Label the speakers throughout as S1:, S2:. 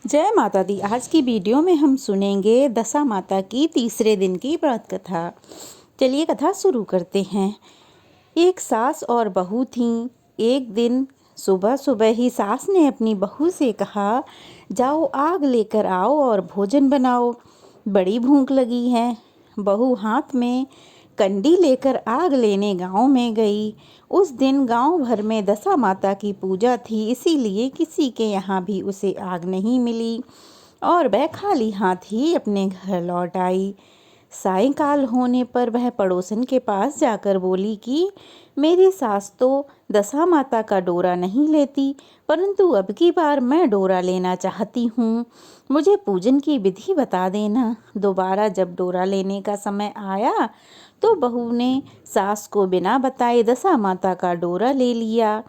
S1: जय माता दी। आज की वीडियो में हम सुनेंगे दशा माता की तीसरे दिन की व्रत कथा। चलिए कथा शुरू करते हैं। एक सास और बहू थीं। एक दिन सुबह सुबह ही सास ने अपनी बहू से कहा, जाओ आग लेकर आओ और भोजन बनाओ, बड़ी भूख लगी है। बहू हाथ में कंडी लेकर आग लेने गांव में गई। उस दिन गांव भर में दशा माता की पूजा थी, इसीलिए किसी के यहाँ भी उसे आग नहीं मिली और वह खाली हाथ ही अपने घर लौट आई। सायंकाल होने पर वह पड़ोसन के पास जाकर बोली कि मेरी सास तो दशा माता का डोरा नहीं लेती, परंतु अब की बार मैं डोरा लेना चाहती हूँ। मुझे पूजन की विधि बता देना। दोबारा जब डोरा लेने का समय आया तो बहू ने सास को बिना बताए दशा माता का डोरा ले लिया।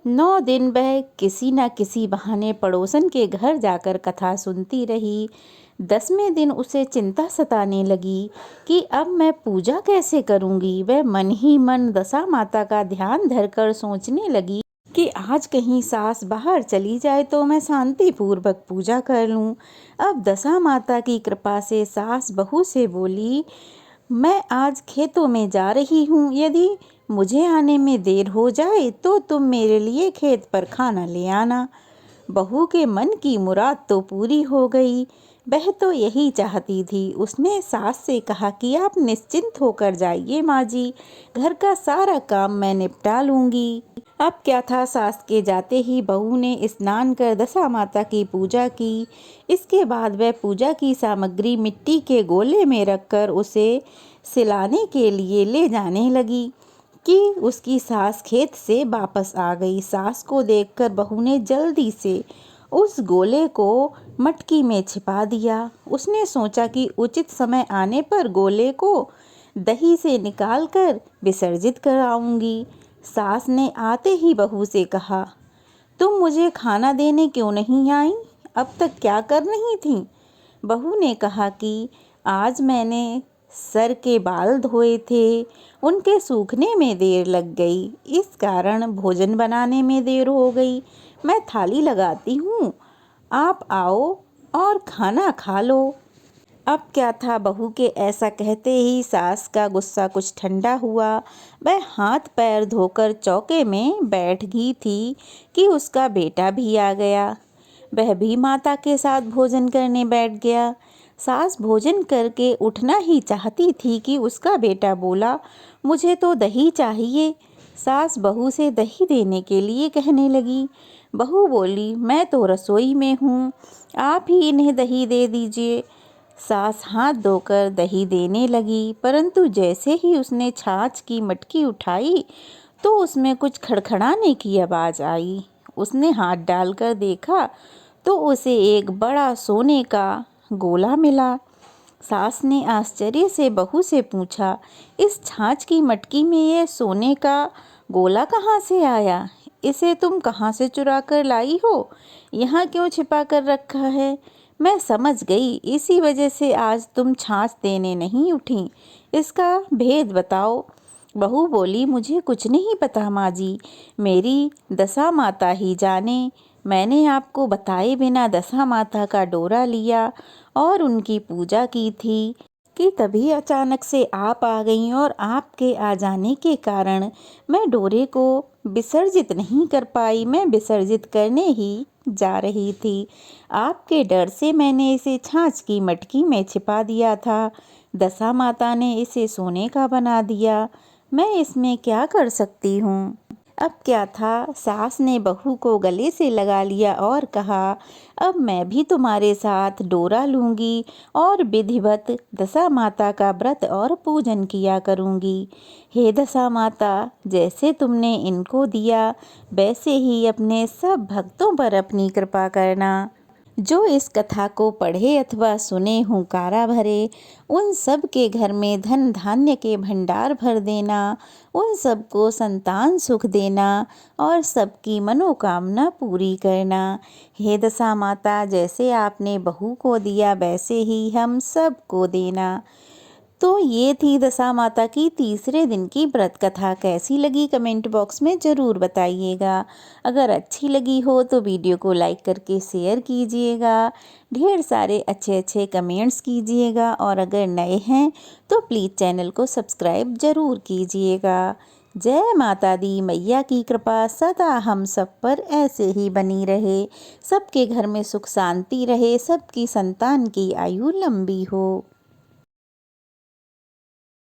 S1: 9 दिन वह किसी न किसी बहाने पड़ोसन के घर जाकर कथा सुनती रही। 10वें दिन उसे चिंता सताने लगी कि अब मैं पूजा कैसे करूंगी। वह मन ही मन दशा माता का ध्यान धरकर सोचने लगी कि आज कहीं सास बाहर चली जाए तो मैं शांतिपूर्वक पूजा कर लूं। अब दशा माता की कृपा से सास बहू से बोली, मैं आज खेतों में जा रही हूँ, यदि मुझे आने में देर हो जाए तो तुम मेरे लिए खेत पर खाना ले आना। बहू के मन की मुराद तो पूरी हो गई। वह तो यही चाहती थी। उसने सास से कहा कि आप निश्चिंत होकर जाइए माँ जी, घर का सारा काम मैं निपटा लूँगी। अब क्या था, सास के जाते ही बहू ने स्नान कर दशा माता की पूजा की। इसके बाद वह पूजा की सामग्री मिट्टी के गोले में रखकर उसे सिलाने के लिए ले जाने लगी कि उसकी सास खेत से वापस आ गई। सास को देखकर बहू ने जल्दी से उस गोले को मटकी में छिपा दिया। उसने सोचा कि उचित समय आने पर गोले को दही से निकालकर विसर्जित कराऊंगी। सास ने आते ही बहू से कहा, तुम मुझे खाना देने क्यों नहीं आई? अब तक क्या कर रही थी? बहू ने कहा कि आज मैंने सर के बाल धोए थे, उनके सूखने में देर लग गई, इस कारण भोजन बनाने में देर हो गई। मैं थाली लगाती हूँ, आप आओ और खाना खा लो। अब क्या था, बहू के ऐसा कहते ही सास का गुस्सा कुछ ठंडा हुआ। वह हाथ पैर धोकर चौके में बैठ गई थी कि उसका बेटा भी आ गया। वह भी माता के साथ भोजन करने बैठ गया। सास भोजन करके उठना ही चाहती थी कि उसका बेटा बोला, मुझे तो दही चाहिए। सास बहू से दही देने के लिए कहने लगी। बहू बोली, मैं तो रसोई में हूँ, आप ही इन्हें दही दे दीजिए। सास हाथ धोकर दही देने लगी, परंतु जैसे ही उसने छाछ की मटकी उठाई तो उसमें कुछ खड़खड़ाने की आवाज़ आई। उसने हाथ डालकर देखा तो उसे एक बड़ा सोने का गोला मिला। सास ने आश्चर्य से बहू से पूछा, इस छाछ की मटकी में ये सोने का गोला कहाँ से आया? इसे तुम कहाँ से चुरा कर लाई हो? यहाँ क्यों छिपा कर रखा है? मैं समझ गई, इसी वजह से आज तुम छाछ देने नहीं उठी। इसका भेद बताओ। बहू बोली, मुझे कुछ नहीं पता माँ जी, मेरी दशा माता ही जाने। मैंने आपको बताए बिना दशा माता का डोरा लिया और उनकी पूजा की थी कि तभी अचानक से आप आ गईं और आपके आ जाने के कारण मैं डोरे को विसर्जित नहीं कर पाई। मैं विसर्जित करने ही जा रही थी। आपके डर से मैंने इसे छाछ की मटकी में छिपा दिया था। दशा माता ने इसे सोने का बना दिया। मैं इसमें क्या कर सकती हूँ? अब क्या था, सास ने बहू को गले से लगा लिया और कहा, अब मैं भी तुम्हारे साथ डोरा लूँगी और विधिवत दशा माता का व्रत और पूजन किया करूँगी। हे दशा माता, जैसे तुमने इनको दिया वैसे ही अपने सब भक्तों पर अपनी कृपा करना। जो इस कथा को पढ़े अथवा सुने हुंकारा भरे, उन सब के घर में धन धान्य के भंडार भर देना, उन सबको संतान सुख देना और सबकी मनोकामना पूरी करना। हे दशा माता, जैसे आपने बहू को दिया वैसे ही हम सब को देना। तो ये थी दशा माता की तीसरे दिन की व्रत कथा। कैसी लगी कमेंट बॉक्स में ज़रूर बताइएगा। अगर अच्छी लगी हो तो वीडियो को लाइक करके शेयर कीजिएगा। ढेर सारे अच्छे अच्छे कमेंट्स कीजिएगा और अगर नए हैं तो प्लीज़ चैनल को सब्सक्राइब ज़रूर कीजिएगा। जय माता दी। मैया की कृपा सदा हम सब पर ऐसे ही बनी रहे। सबके घर में सुख शांति रहे। सबकी संतान की आयु लंबी हो।